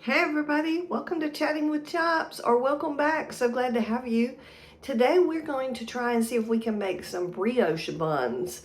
Hey everybody, welcome to Chatting with Chops, or welcome back. So glad to have you. Today we're going to try and see if we can make some brioche buns.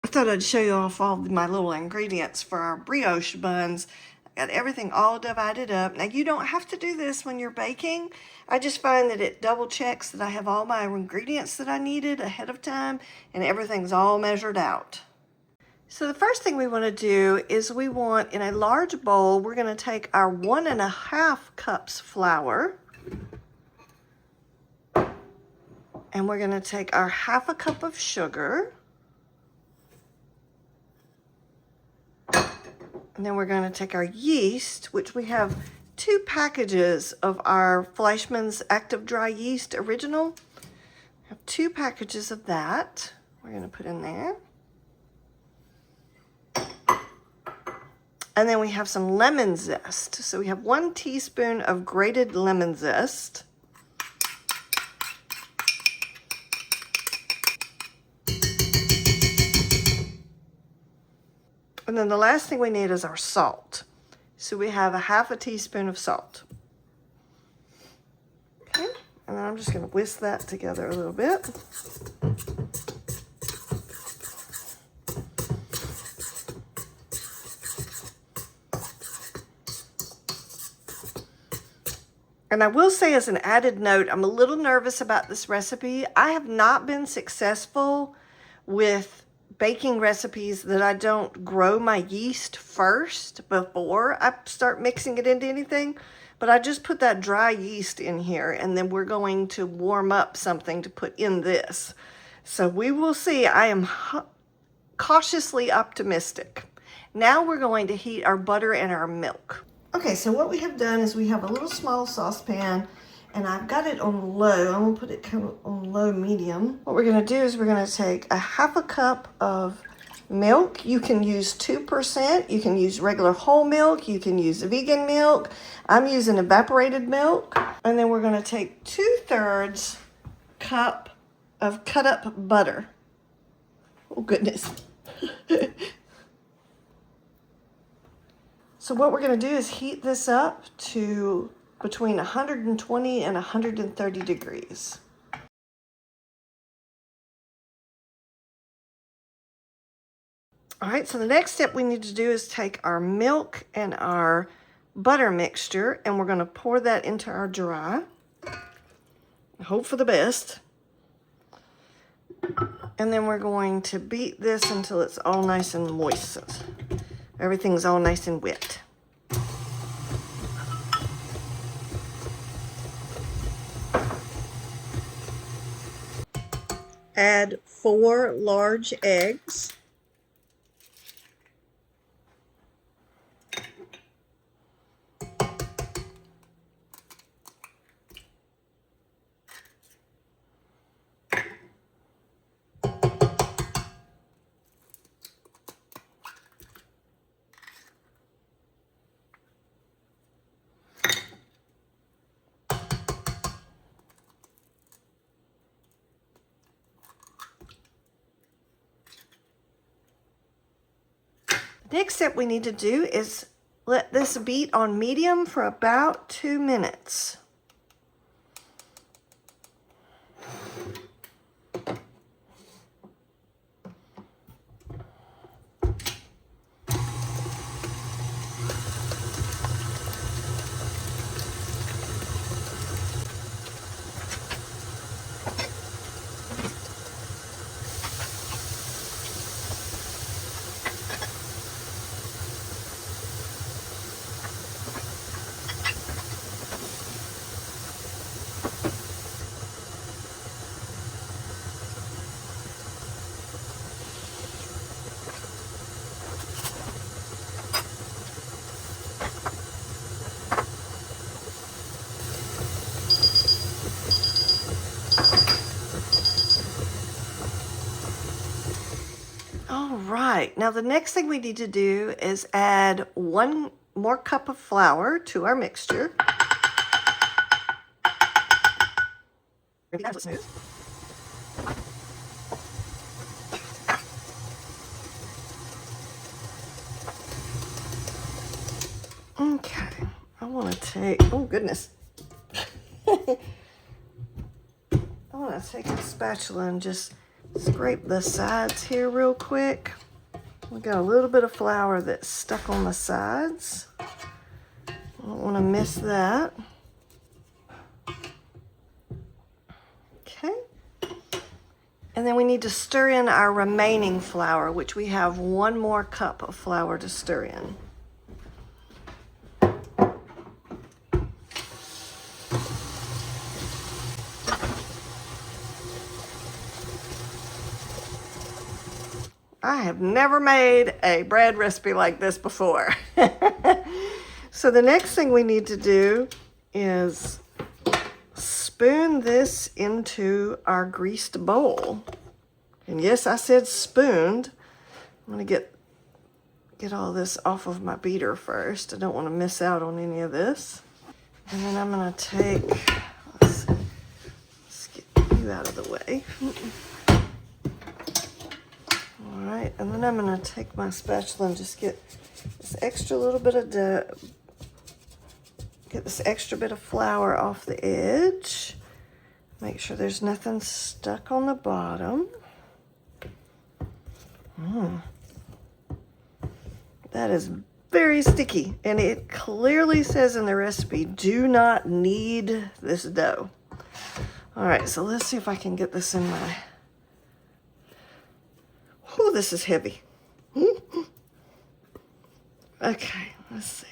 I thought I'd show you off all my little ingredients for our brioche buns. I got everything all divided up. Now you don't have to do this when you're baking. I just find that it double checks that I have all my ingredients that I needed ahead of time and everything's all measured out. So the first thing we want to do is we want, in a large bowl, we're going to take our 1.5 cups flour, and we're going to take our 1/2 cup of sugar, and then we're going to take our yeast, which we have 2 packages of our Fleischmann's Active Dry Yeast Original. I have 2 packages of that we're going to put in there. And then we have some lemon zest. So we have 1 teaspoon of grated lemon zest. And then the last thing we need is our salt. So we have 1/2 teaspoon of salt. Okay, and then I'm just going to whisk that together a little bit. And I will say, as an added note, I'm a little nervous about this recipe. I have not been successful with baking recipes that I don't grow my yeast first before I start mixing it into anything. But I just put that dry yeast in here, and then we're going to warm up something to put in this. So we will see. I am cautiously optimistic. Now we're going to heat our butter and our milk. Okay, so what we have done is we have a little small saucepan, and I've got it on low. I'm gonna put it kind of on low medium. What we're gonna do is we're gonna take 1/2 cup of milk. You can use 2%, you can use regular whole milk, you can use vegan milk. I'm using evaporated milk. And then we're gonna take 2/3 cup of cut up butter. Oh goodness. So what we're going to do is heat this up to between 120 and 130 degrees. All right, so the next step we need to do is take our milk and our butter mixture, and we're going to pour that into our dry. Hope for the best. And then we're going to beat this until it's all nice and moist. Everything's all nice and wet. Add 4 large eggs. Next step we need to do is let this beat on medium for about 2 minutes. All right, now the next thing we need to do is add 1 more cup of flour to our mixture. Smooth. Okay, I want to take, oh goodness. I want to take a spatula and just scrape the sides here real quick. We got a little bit of flour that's stuck on the sides. I don't want to miss that. Okay. And then we need to stir in our remaining flour, which we have 1 more cup of flour to stir in. I have never made a bread recipe like this before. So the next thing we need to do is spoon this into our greased bowl. And yes, I said spooned. I'm going to get all this off of my beater first. I don't want to miss out on any of this. And then I'm going to take, let's get you out of the way. All right, and then I'm going to take my spatula and just get this extra little bit of dough, get this extra bit of flour off the edge. Make sure there's nothing stuck on the bottom. That is very sticky, and it clearly says in the recipe, do not knead this dough. All right, so let's see if I can get this in my, oh, this is heavy. Okay, let's see.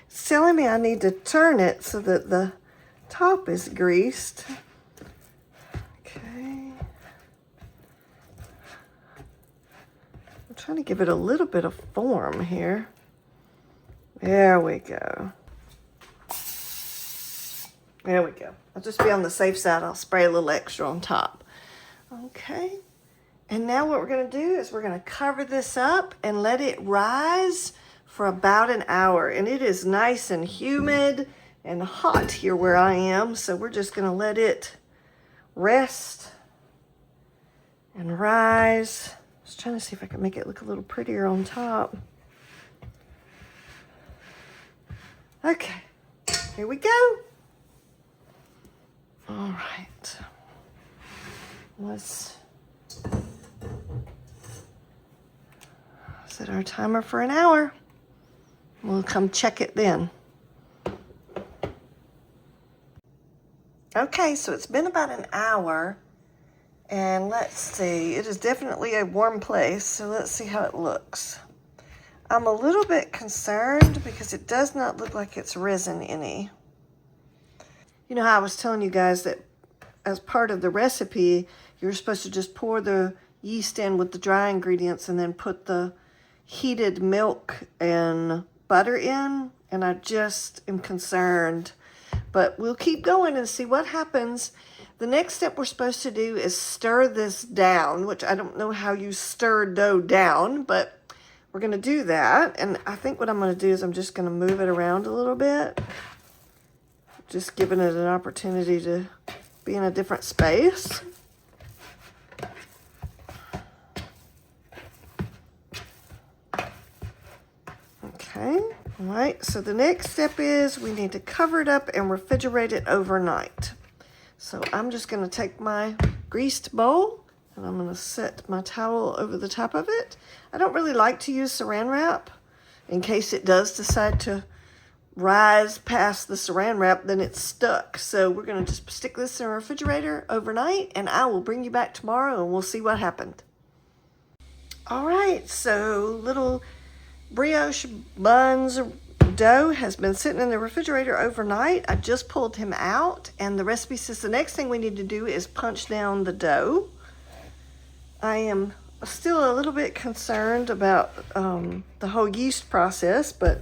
It's telling me I need to turn it so that the top is greased. Okay. I'm trying to give it a little bit of form here. There we go. There we go. I'll just be on the safe side. I'll spray a little extra on top. Okay. And now what we're going to do is we're going to cover this up and let it rise for about an hour. And it is nice and humid and hot here where I am. So we're just going to let it rest and rise. I was trying to see if I can make it look a little prettier on top. Okay, here we go. All right. Let's set our timer for an hour. We'll come check it then. Okay, so it's been about an hour, and let's see, it is definitely a warm place, so let's see how it looks. I'm a little bit concerned because it does not look like it's risen any. You know how I was telling you guys that as part of the recipe, you're supposed to just pour the yeast in with the dry ingredients and then put the heated milk and butter in, and I just am concerned. But we'll keep going and see what happens. The next step we're supposed to do is stir this down, which I don't know how you stir dough down, but we're going to do that. And I think what I'm going to do is I'm just going to move it around a little bit, just giving it an opportunity to be in a different space. Okay, all right, so the next step is we need to cover it up and refrigerate it overnight. So I'm just going to take my greased bowl and I'm going to set my towel over the top of it. I don't really like to use saran wrap in case it does decide to rise past the saran wrap, then it's stuck. So we're going to just stick this in the refrigerator overnight, and I will bring you back tomorrow and we'll see what happened. All right, so little Brioche Buns dough has been sitting in the refrigerator overnight. I just pulled him out, and the recipe says the next thing we need to do is punch down the dough. I am still a little bit concerned about the whole yeast process, but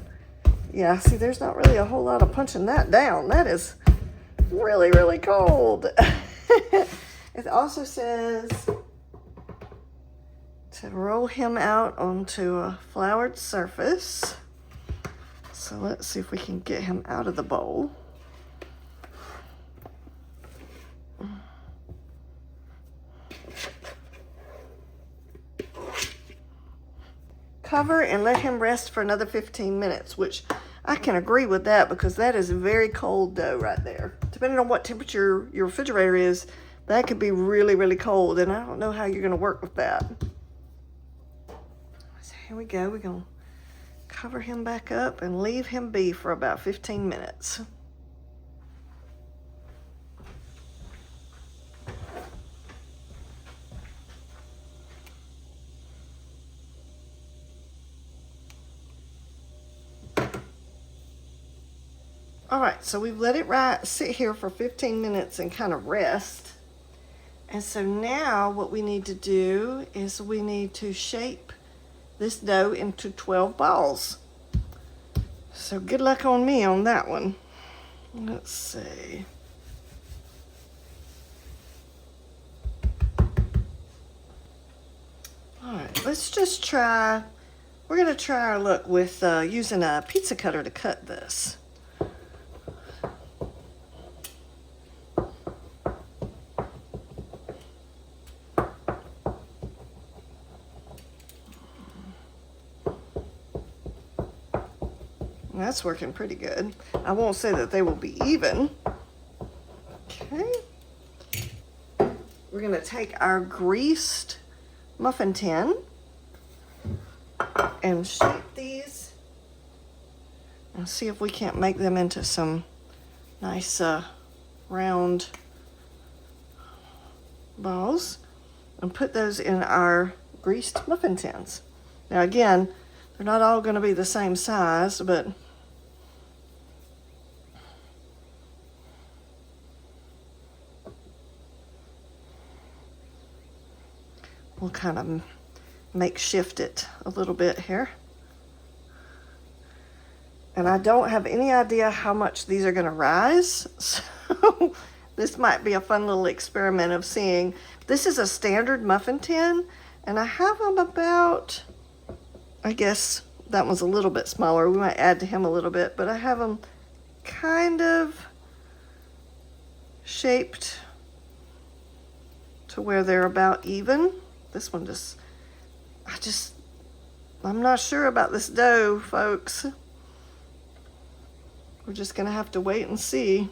yeah, see, there's not really a whole lot of punching that down. That is really, really cold. It also says to roll him out onto a floured surface. So let's see if we can get him out of the bowl. Cover and let him rest for another 15 minutes, which I can agree with that because that is very cold dough right there. Depending on what temperature your refrigerator is, that could be really, really cold, and I don't know how you're going to work with that. So here we go. We're going to cover him back up and leave him be for about 15 minutes. All right, so we've let it sit here for 15 minutes and kind of rest. And so now what we need to do is we need to shape this dough into 12 balls. So good luck on me on that one. Let's see. All right, let's just try. We're gonna try our luck with using a pizza cutter to cut this. That's working pretty good. I won't say that they will be even. Okay. We're gonna take our greased muffin tin and shape these and see if we can't make them into some nice round balls and put those in our greased muffin tins. Now again, they're not all going to be the same size, but we'll kind of makeshift it a little bit here. And I don't have any idea how much these are going to rise, so this might be a fun little experiment of seeing. This is a standard muffin tin, and I have them about, I guess that one's a little bit smaller. We might add to him a little bit, but I have them kind of shaped to where they're about even. This one I'm not sure about this dough, folks. We're just gonna have to wait and see.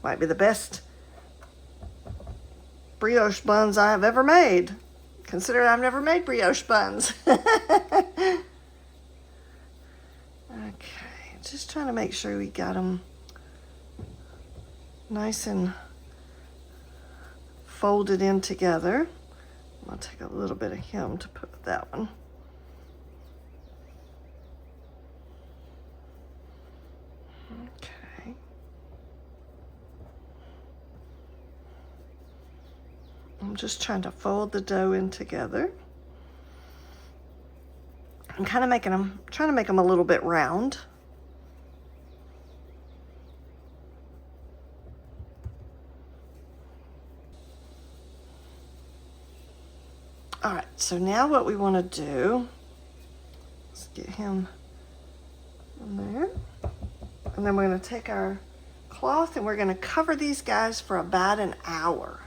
Might be the best brioche buns I have ever made. Considering I've never made brioche buns. Okay, just trying to make sure we got them nice and folded in together. I'm gonna take a little bit of him to put with that one. Okay. I'm just trying to fold the dough in together. I'm kind of trying to make them a little bit round. All right, so now what we want to do, let's get him in there. And then we're going to take our cloth and we're going to cover these guys for about an hour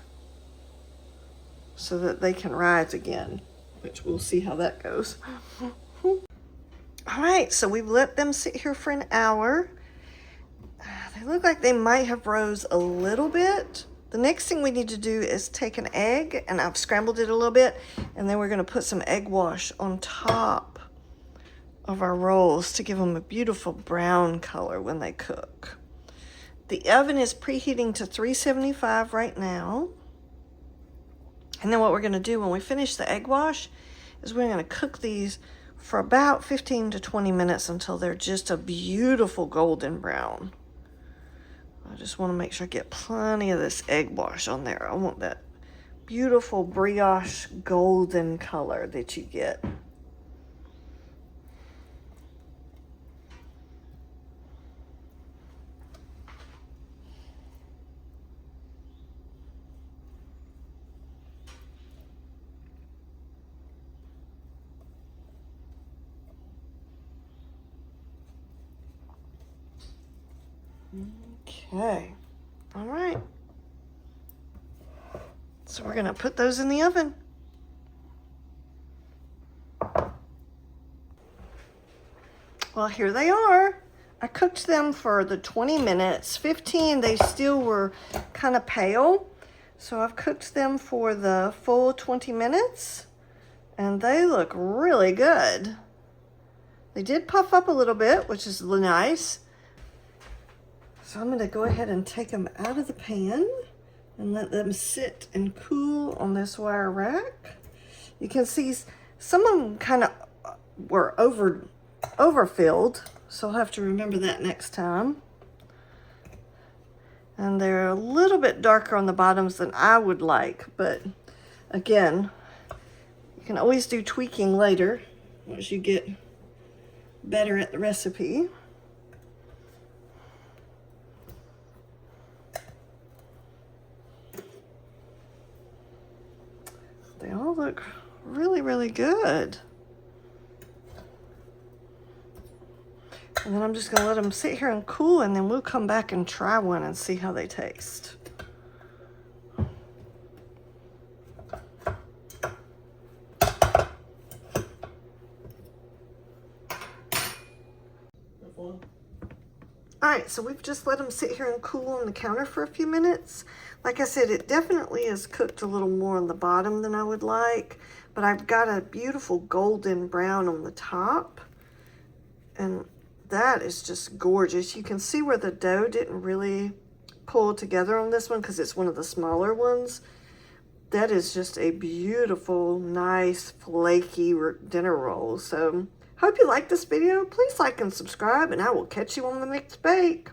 so that they can rise again, which we'll see how that goes. All right, so we've let them sit here for an hour. They look like they might have rose a little bit. The next thing we need to do is take an egg, and I've scrambled it a little bit, and then we're gonna put some egg wash on top of our rolls to give them a beautiful brown color when they cook. The oven is preheating to 375 right now. And then what we're gonna do when we finish the egg wash is we're gonna cook these for about 15 to 20 minutes until they're just a beautiful golden brown. I just want to make sure I get plenty of this egg wash on there. I want that beautiful brioche golden color that you get. Okay. All right. So we're gonna put those in the oven. Well, here they are. I cooked them for the 20 minutes. 15, they still were kind of pale. So I've cooked them for the full 20 minutes and they look really good. They did puff up a little bit, which is nice. So I'm gonna go ahead and take them out of the pan and let them sit and cool on this wire rack. You can see some of them kind of were overfilled, so I'll have to remember that next time. And they're a little bit darker on the bottoms than I would like, but again, you can always do tweaking later once you get better at the recipe. They all look really, really good. And then I'm just gonna let them sit here and cool, and then we'll come back and try one and see how they taste. All right, so we've just let them sit here and cool on the counter for a few minutes. Like I said, it definitely is cooked a little more on the bottom than I would like, but I've got a beautiful golden brown on the top, and that is just gorgeous. You can see where the dough didn't really pull together on this one because it's one of the smaller ones. That is just a beautiful, nice, flaky dinner roll. So, hope you like this video. Please like and subscribe, and I will catch you on the next bake.